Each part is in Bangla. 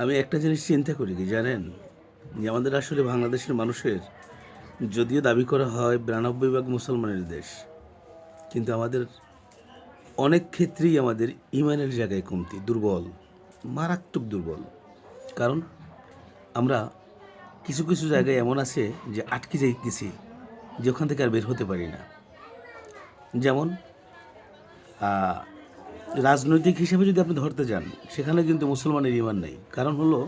আমি একটা জিনিস চিন্তা করি কি জানেন, যে আমাদের আসলে বাংলাদেশের মানুষের যদিও দাবি করা হয় 92 ভাগ মুসলমানের দেশ, কিন্তু আমাদের অনেক ক্ষেত্রেই আমাদের ইমানের জায়গায় কমতি, দুর্বল, মারাত্মক দুর্বল। কারণ আমরা কিছু কিছু জায়গায় এমন আছে যে আটকে যাই গেছি, যে ওখান থেকে আর বের হতে পারি না। যেমন রাজনৈতিক হিসেবে যদি আপনি ধরতে যান, সেখানে কিন্তু মুসলমানের ইমান নেই। কারণ হলো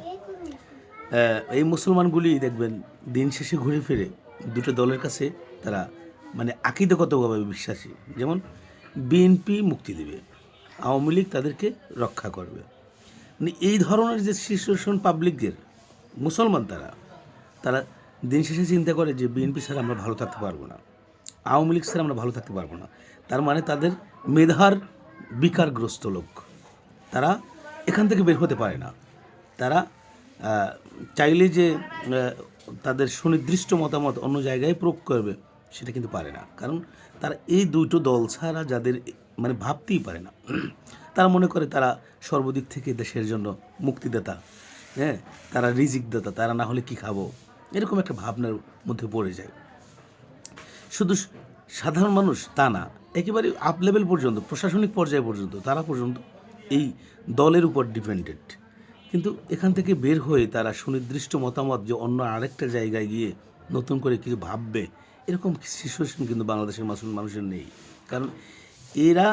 এই মুসলমানগুলি দেখবেন দিন শেষে ঘুরে ফিরে দুটো দলের কাছে তারা মানে আকিদাগতভাবে বিশ্বাসী। যেমন বিএনপি মুক্তি দেবে, আওয়ামী লীগ তাদেরকে রক্ষা করবে। মানে এই ধরনের যে সিচুয়েশন পাবলিকদের, মুসলমান তারা তারা দিন শেষে চিন্তা করে যে বিএনপি ছাড়া আমরা ভালো থাকতে পারবো না, আওয়ামী লীগ ছাড়া আমরা ভালো থাকতে পারবো না। তার মানে তাদের মেধার বিকারগ্রস্ত লোক, তারা এখান থেকে বের হতে পারে না। তারা চাইলে যে তাদের সুনির্দিষ্ট মতামত অন্য জায়গায় প্রয়োগ করবে, সেটা কিন্তু পারে না। কারণ তারা এই দুটো দল ছাড়া যাদের মানে ভাবতেই পারে না। তারা মনে করে তারা সর্বদিক থেকে দেশের জন্য মুক্তিদাতা, হ্যাঁ, তারা রিজিক দাতা, তারা না হলে কি খাবো, এরকম একটা ভাবনার মধ্যে পড়ে যায়। শুধু সাধারণ মানুষ তা না, একেবারে আপ লেভেল পর্যন্ত, প্রশাসনিক পর্যায় পর্যন্ত, তারা পর্যন্ত এই দলের উপর ডিপেন্ডেন্ট। কিন্তু এখান থেকে বের হয়ে তারা সুনির্দিষ্ট মতামত যে অন্য আরেকটা জায়গায় গিয়ে নতুন করে কিছু ভাববে, এরকম সিচুয়েশন কিন্তু বাংলাদেশের মানুষের নেই। কারণ এরা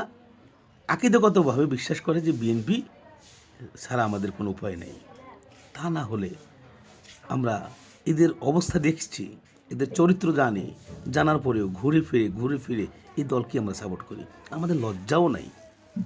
আকিদাগতভাবে বিশ্বাস করে যে বিএনপি ছাড়া আমাদের কোনো উপায় নেই। তা না হলে আমরা এদের অবস্থা দেখছি, এদের চরিত্র জানার পরেও ঘুরে ফিরে এই দলকে আমরা সাপোর্ট করি। আমাদের লজ্জাও নাই।